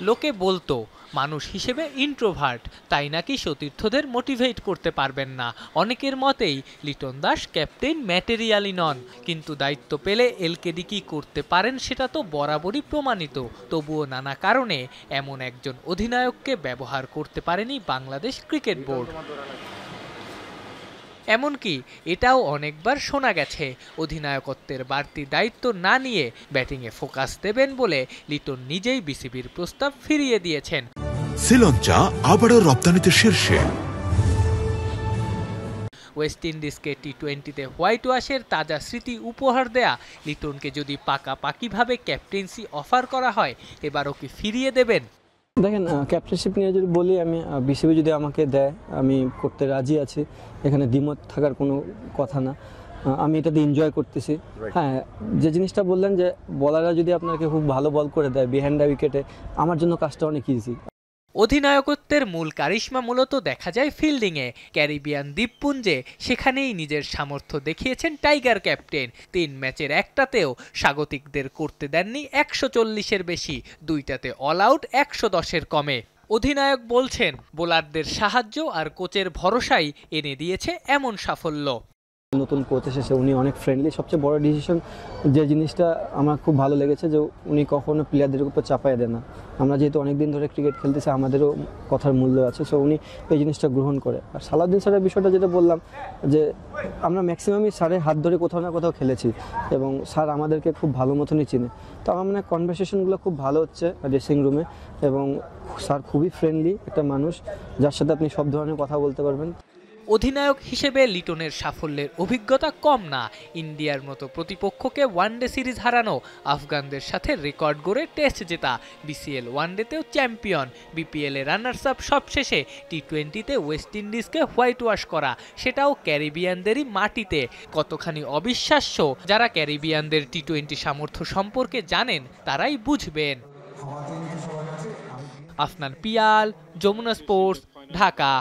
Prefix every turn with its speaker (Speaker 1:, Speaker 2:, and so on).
Speaker 1: লোকে বলতো মানুষ হিসেবে ইন্ট্রোভার্ট, তাই নাকি সতীর্থদের মোটিভেট করতে পারবেন না। অনেকের মতেই লিটন দাস ক্যাপ্টেন ম্যাটেরিয়ালই নন, কিন্তু দায়িত্ব পেলে এলকেডি কি করতে পারেন সেটা তো বরাবরই প্রমাণিত। তবুও নানা কারণে এমন একজন অধিনায়ককে ব্যবহার করতে পারেনি বাংলাদেশ ক্রিকেট বোর্ড। এমনকি এটাও অনেকবার শোনা গেছে, অধিনায়কত্বের বাড়তি দায়িত্ব না নিয়ে ব্যাটিংয়ে ফোকাস দেবেন বলে লিটন নিজেই বিসিবির প্রস্তাব ফিরিয়ে দিয়েছেন।
Speaker 2: শ্রীলঙ্কা আবারও রপ্তানিতে শীর্ষে।
Speaker 1: ওয়েস্ট ইন্ডিজকে টি-20তে হোয়াইট ওয়াশের তাজা স্মৃতি উপহার দেয়া লিটনকে যদি পাকাপাকিভাবে ক্যাপ্টেন্সি অফার করা হয়, এবারও কি ফিরিয়ে দেবেন?
Speaker 3: দেখেন, ক্যাপ্টেনশিপ নিয়ে যদি বলি, আমি বিসিবি যদি আমাকে দেয় আমি করতে রাজি আছি, এখানে দ্বিমত থাকার কোনো কথা না। আমি এটাতে এনজয় করতেছি। হ্যাঁ, যে জিনিসটা বললেন যে বলাররা যদি আপনাকে খুব ভালো বল করে দেয় বিহাইন্ড দ্য উইকেটে, আমার জন্য কাজটা অনেক ইজি।
Speaker 1: অধিনায়কত্বের মূল কারিশমা মূলত দেখা যায় ফিল্ডিংয়ে। ক্যারিবিয়ান দ্বীপপুঞ্জে সেখানেই নিজের সামর্থ্য দেখিয়েছেন টাইগার ক্যাপ্টেন। 3 ম্যাচের একটাতেও স্বাগতিকদের করতে দেননি 140-এর বেশি, 2টাতে অল আউট 110-এর কমে। অধিনায়ক বলছেন বোলারদের সাহায্য আর কোচের ভরসাই এনে দিয়েছে এমন সাফল্য।
Speaker 3: নতুন কোচ এসেছে, উনি অনেক ফ্রেন্ডলি। সবচেয়ে বড় ডিসিশন যে জিনিসটা আমার খুব ভালো লেগেছে, যে উনি কখনো প্লেয়ারদের উপর চাপায় দেন না। আমরা যেহেতু অনেক দিন ধরে ক্রিকেট খেলতেছি, আমাদেরও কথার মূল্য আছে, সো উনি এই জিনিসটা গ্রহণ করে। আর সালাউদ্দিন স্যারের বিষয়টা যেটা বললাম, যে আমরা ম্যাক্সিমামই স্যারের হাত ধরে কোথাও না কোথাও খেলেছি এবং স্যার আমাদেরকে খুব ভালো মতনই চিনে। তো আমার মনে হয় কনভারসেশনগুলো খুব ভালো হচ্ছে ড্রেসিং রুমে, এবং স্যার খুবই ফ্রেন্ডলি একটা মানুষ, যার সাথে আপনি সব ধরনের কথা বলতে পারবেন।
Speaker 1: অধিনায়ক হিসেবে লিটনের সাফল্যের অভিজ্ঞতা কম না। ইন্ডিয়ার মতো প্রতিপক্ষকে ওয়ানডে সিরিজ হারানো, আফগানদের সাথে রেকর্ড গড়ে টেস্ট জেতা, বিসিএল ওয়ানডেতেও চ্যাম্পিয়ন, বিপিএল এ রানার্স আপ, সবশেষে টি-20তে ওয়েস্ট ইন্ডিজকে হোয়াইট ওয়াশ করা, সেটাও ক্যারিবিয়ানদেরই মাটিতে। কতখানি অবিশ্বাস্য, যারা ক্যারিবিয়ানদের টি-20 সামর্থ্য সম্পর্কে জানেন তারাই বুঝবেন। আফনান পিয়াল, যমুনা স্পোর্টস, ঢাকা।